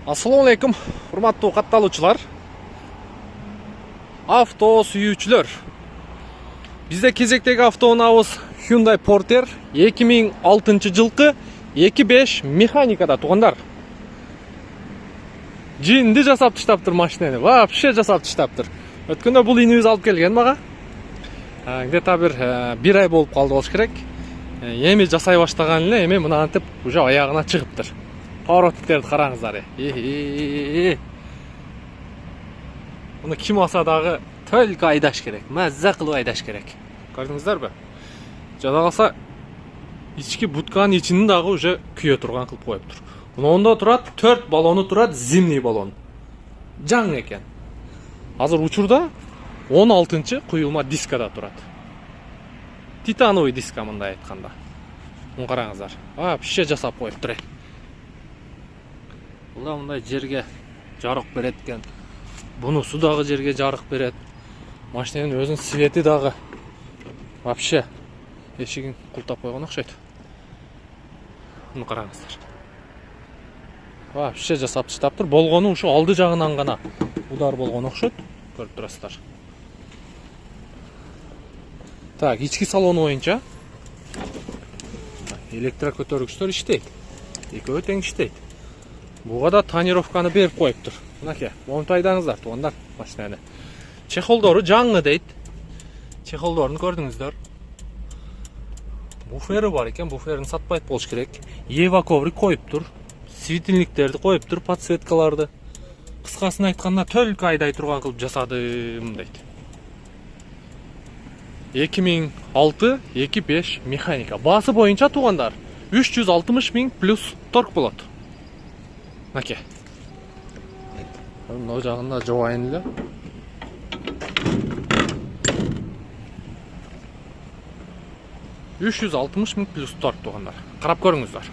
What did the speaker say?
Assalamu alaikum, hurmattуу катталуучулар. Авто сүйүүчүлөр. Бизде кезектеги автоунаабыз Hyundai Porter 2006 жылкы 2.5 механикада туугандар. Жинди жасап таштаптыр машинени. Вообще жасап таштаптыр. Өткөндө бул инибиз алып келген мага. Где-то бир ай болуп калды болуш керек. Эми жасай баштаган эле, эми мынантип уже аягына чыгыптыр. Повороттерди караңыздар. Муну ким алса дагы только айдаш керек. Мазза кылып айдаш керек. Көрдүңүздөрбү? Жада калса ички бутканын ичинин дагы уже күйө турган кылып коюптур. Мунунда турат 4 баллону турат, зимний баллон. Жаңы экен. Азыр учурда 16-чы куюлма дискада турат. Титановый диска мындай айтканда. Муну караңыздар. Вообще жасап коюптур. Бул мындай жерге жарык берет экен. Бунусу дагы жерге жарык берет. Машинанын өзүнүн свети дагы вообще эшигин култап койгон окшойт. Муну караңыздар. Вообще жасап таштаптыр. Болгону ушу алды жагынан гана удар болгон окшойт. Көрүп турасыздар. Так, ички салону боюнча электрокөтөргүчтөр иштейт. Экөө тең иштейт. Буга да тонировканы берип коюптур. Мынакей, монтайдаңыздар туугандар машинаны. Чехолдору жаңы дейт. Чехолдорун көрдүңүздөр. Буфери бар экен, буферин сатпайт болуш керек. Ева коврик коюптур. Светильниктерди коюптур, подсветкаларды. Кыскасын айтканда только айдай турган кылып жасадым дейт. 2006 2.5 механика. Басы боюнча туугандар 360 000 плюс торг болот. Мынакей. Мына жагында жабайын эле. $360 000 плюс торг туугандар. Карап көрүңүздөр.